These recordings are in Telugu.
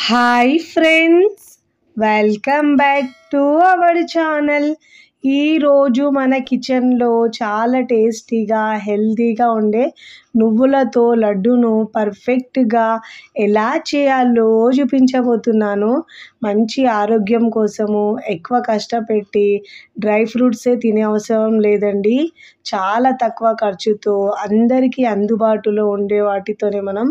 Hi friends, welcome back to our channel. ఈరోజు మన కిచెన్లో చాలా టేస్టీగా హెల్తీగా ఉండే నువ్వులతో లడ్డూను పర్ఫెక్ట్గా ఎలా చేయాలో చూపించబోతున్నాను. మంచి ఆరోగ్యం కోసము ఎక్కువ కష్టపెట్టి డ్రై ఫ్రూట్సే తినే అవసరం లేదండి. చాలా తక్కువ ఖర్చుతో అందరికీ అందుబాటులో ఉండే వాటితోనే మనం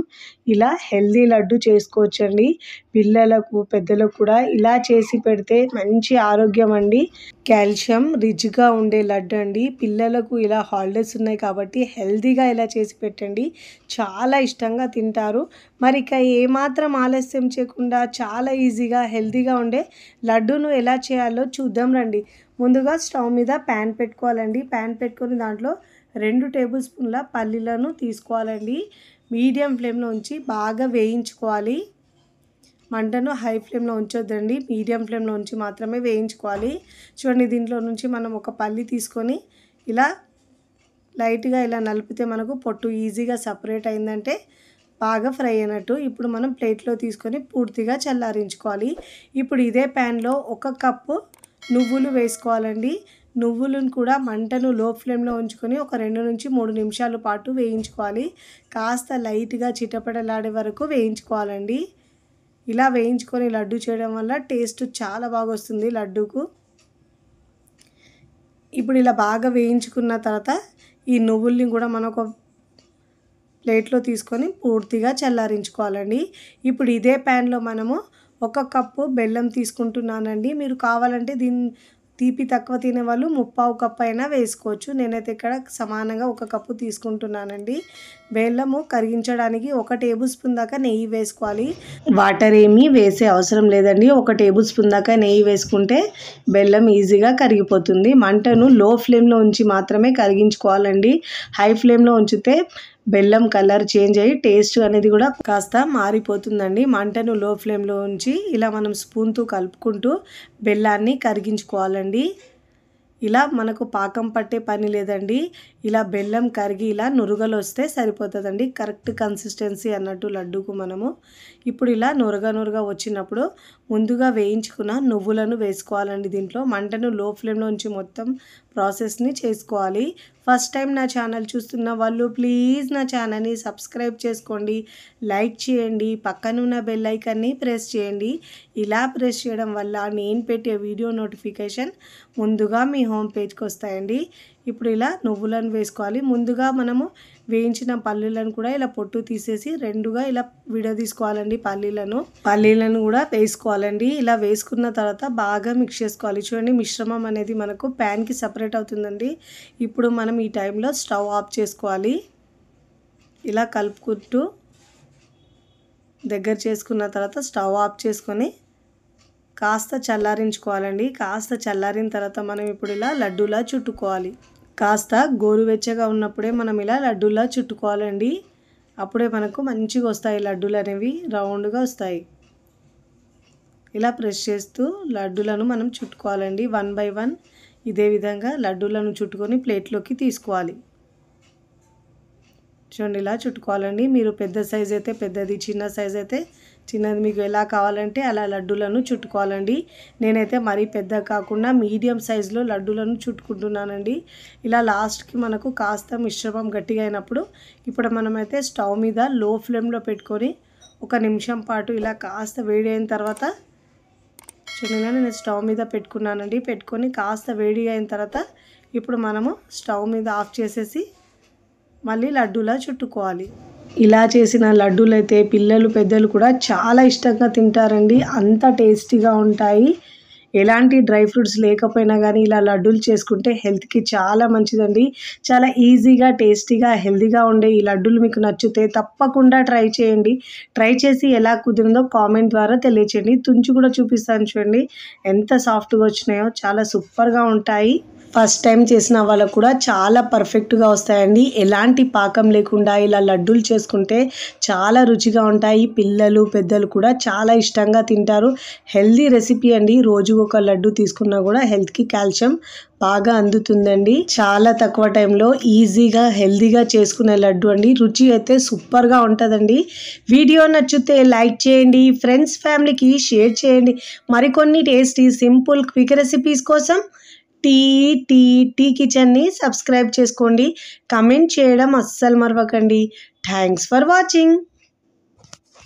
ఇలా హెల్తీ లడ్డు చేసుకోవచ్చండి. పిల్లలకు పెద్దలకు కూడా ఇలా చేసి పెడితే మంచి ఆరోగ్యం అండి. కాల్షియం రిచ్గా ఉండే లడ్డు అండి. పిల్లలకు ఇలా హాలిడేస్ ఉన్నాయి కాబట్టి హెల్తీగా ఇలా చేసి పెట్టండి, చాలా ఇష్టంగా తింటారు. మరి ఇక ఏమాత్రం ఆలస్యం చేయకుండా చాలా ఈజీగా హెల్తీగా ఉండే లడ్డూను ఎలా చేయాలో చూద్దాం రండి. ముందుగా స్టవ్ మీద ప్యాన్ పెట్టుకోవాలండి. ప్యాన్ పెట్టుకొని దాంట్లో 2 టేబుల్ స్పూన్ల పల్లీలను తీసుకోవాలండి. మీడియం ఫ్లేమ్లో ఉంచి బాగా వేయించుకోవాలి. మంటను హై ఫ్లేమ్లో ఉంచొద్దండి, మీడియం ఫ్లేమ్లో ఉంచి మాత్రమే వేయించుకోవాలి. చూడండి, దీంట్లో నుంచి మనం ఒక పల్లి తీసుకొని ఇలా లైట్గా ఇలా నలిపితే మనకు పొట్టు ఈజీగా సపరేట్ అయిందంటే బాగా ఫ్రై అయినట్టు. ఇప్పుడు మనం ప్లేట్లో తీసుకొని పూర్తిగా చల్లారించుకోవాలి. ఇప్పుడు ఇదే ప్యాన్లో 1 కప్పు నువ్వులు వేసుకోవాలండి. నువ్వులను కూడా మంటను లో ఫ్లేమ్లో ఉంచుకొని ఒక 2 నుంచి 3 నిమిషాల పాటు వేయించుకోవాలి. కాస్త లైట్గా చిటపటలాడే వరకు వేయించుకోవాలండి. ఇలా వేయించుకొని లడ్డు చేయడం వల్ల టేస్ట్ చాలా బాగా వస్తుంది లడ్డూకు. ఇప్పుడు ఇలా బాగా వేయించుకున్న తర్వాత ఈ నువ్వుల్ని కూడా మనం ఒక ప్లేట్లో తీసుకొని పూర్తిగా చల్లారించుకోవాలండి. ఇప్పుడు ఇదే ప్యాన్లో మనము 1 కప్పు బెల్లం తీసుకుంటున్నానండి. మీరు కావాలంటే తీపి తక్కువ తినేవాళ్ళు 1/4 కప్పు అయినా వేసుకోవచ్చు. నేనైతే ఇక్కడ సమానంగా 1 కప్పు తీసుకుంటున్నానండి. బెల్లము కరిగించడానికి 1 టేబుల్ స్పూన్ దాకా నెయ్యి వేసుకోవాలి. వాటర్ ఏమీ వేసే అవసరం లేదండి. 1 టేబుల్ స్పూన్ దాకా నెయ్యి వేసుకుంటే బెల్లం ఈజీగా కరిగిపోతుంది. మంటను లో ఫ్లేమ్లో ఉంచి మాత్రమే కరిగించుకోవాలండి. హై ఫ్లేమ్లో ఉంచితే బెల్లం కలర్ చేంజ్ అయ్యి టేస్ట్ అనేది కూడా కాస్త మారిపోతుందండి. మంటను లో ఫ్లేమ్లో ఉంచి ఇలా మనం స్పూన్తో కలుపుకుంటూ బెల్లాన్ని కరిగించుకోవాలండి. ఇలా మనకు పాకం పట్టే పని లేదండి. ఇలా బెల్లం కరిగి ఇలా నురగలు వస్తే సరిపోతుందండి. కరెక్ట్ కన్సిస్టెన్సీ అన్నట్టు లడ్డూకు మనము. ఇప్పుడు ఇలా నురగ వచ్చినప్పుడు ముందుగా వేయించుకున్న నువ్వులను వేసుకోవాలండి. దీంట్లో మంటను లో ఫ్లేమ్లో ఉంచి మొత్తం ప్రాసెస్ని చేసుకోవాలి. ఫస్ట్ టైం నా ఛానల్ చూస్తున్న వాళ్ళు ప్లీజ్ నా ఛానల్ని సబ్స్క్రైబ్ చేసుకోండి, లైక్ చేయండి, పక్కన ఉన్న బెల్ ఐకాన్ని ప్రెస్ చేయండి. ఇలా ప్రెస్ చేయడం వల్ల నేను పెట్టే వీడియో నోటిఫికేషన్ ముందుగా మీ హోమ్ పేజ్కి వస్తాయండి. ఇప్పుడు ఇలా నువ్వులను వేసుకోవాలి. ముందుగా మనము వేయించిన పల్లీలను కూడా ఇలా పొట్టు తీసేసి 2గా ఇలా విడదీసుకోవాలండి. పల్లీలను కూడా వేసుకోవాలండి. ఇలా వేసుకున్న తర్వాత బాగా మిక్స్ చేసుకోవాలి. చూడండి, మిశ్రమం అనేది మనకు ప్యాన్కి సపరేట్ అవుతుందండి. ఇప్పుడు మనం ఈ టైంలో స్టవ్ ఆఫ్ చేసుకోవాలి. ఇలా కలుపుకుంటూ దగ్గర చేసుకున్న తర్వాత స్టవ్ ఆఫ్ చేసుకొని కాస్త చల్లారించుకోవాలండి. కాస్త చల్లారిన తర్వాత మనం ఇప్పుడు ఇలా లడ్డూలా చుట్టుకోవాలి. కాస్త గోరువెచ్చగా ఉన్నప్పుడే మనం ఇలా లడ్డూలా చుట్టుకోవాలండి. అప్పుడే మనకు మంచిగా వస్తాయి లడ్డూలు అనేవి, రౌండ్గా వస్తాయి. ఇలా ప్రెస్ చేస్తూ లడ్డూలను మనం చుట్టుకోవాలండి. 1 బై 1 ఇదే విధంగా లడ్డూలను చుట్టుకొని ప్లేట్లోకి తీసుకోవాలి. చూడండి, ఇలా చుట్టుకోవాలండి. మీరు పెద్ద సైజ్ అయితే పెద్దది, చిన్న సైజ్ అయితే చిన్నది, మీకు ఎలా కావాలంటే అలా లడ్డూలను చుట్టుకోవాలండి. నేనైతే మరీ పెద్ద కాకుండా మీడియం సైజులో లడ్డూలను చుట్టుకుంటున్నానండి. ఇలా లాస్ట్కి మనకు కాస్త మిశ్రమం గట్టిగా అయినప్పుడు ఇప్పుడు మనమైతే స్టవ్ మీద లో ఫ్లేమ్లో పెట్టుకొని 1 నిమిషం పాటు ఇలా కాస్త వేడి అయిన తర్వాత చూడండి, నేను స్టవ్ మీద పెట్టుకున్నానండి. పెట్టుకొని కాస్త వేడి అయిన తర్వాత ఇప్పుడు మనము స్టవ్ మీద ఆఫ్ చేసేసి మళ్ళీ లడ్డూలా చుట్టుకోవాలి. ఇలా చేసిన లడ్డూలు అయితే పిల్లలు పెద్దలు కూడా చాలా ఇష్టంగా తింటారండి. అంత టేస్టీగా ఉంటాయి. ఎలాంటి డ్రై ఫ్రూట్స్ లేకపోయినా కానీ ఇలా లడ్డూలు చేసుకుంటే హెల్త్కి చాలా మంచిదండి. చాలా ఈజీగా టేస్టీగా హెల్తీగా ఉండే ఈ లడ్డూలు మీకు నచ్చితే తప్పకుండా ట్రై చేయండి. ట్రై చేసి ఎలా కుదిరిందో కామెంట్ ద్వారా తెలియచేయండి. తుంచి కూడా చూపిస్తాను చూడండి, ఎంత సాఫ్ట్గా వచ్చినాయో. చాలా సూపర్గా ఉంటాయి. ఫస్ట్ టైం చేసిన వాళ్ళకు కూడా చాలా పర్ఫెక్ట్గా వస్తాయండి. ఎలాంటి పాకం లేకుండా ఇలా లడ్డూలు చేసుకుంటే చాలా రుచిగా ఉంటాయి. పిల్లలు పెద్దలు కూడా చాలా ఇష్టంగా తింటారు. హెల్దీ రెసిపీ అండి. రోజు ఒక లడ్డు తీసుకున్నా కూడా హెల్త్కి కాల్షియం బాగా అందుతుందండి. చాలా తక్కువ టైంలో ఈజీగా హెల్దీగా చేసుకునే లడ్డు అండి. రుచి అయితే సూపర్గా ఉంటుందండి. వీడియో నచ్చితే లైక్ చేయండి, ఫ్రెండ్స్ ఫ్యామిలీకి షేర్ చేయండి. మరికొన్ని టేస్టీ సింపుల్ క్విక్ రెసిపీస్ కోసం టీ కిచెన్ని సబ్స్క్రైబ్ చేసుకోండి. కమెంట్ చేయడం అస్సలు మరవకండి. Thanks for watching.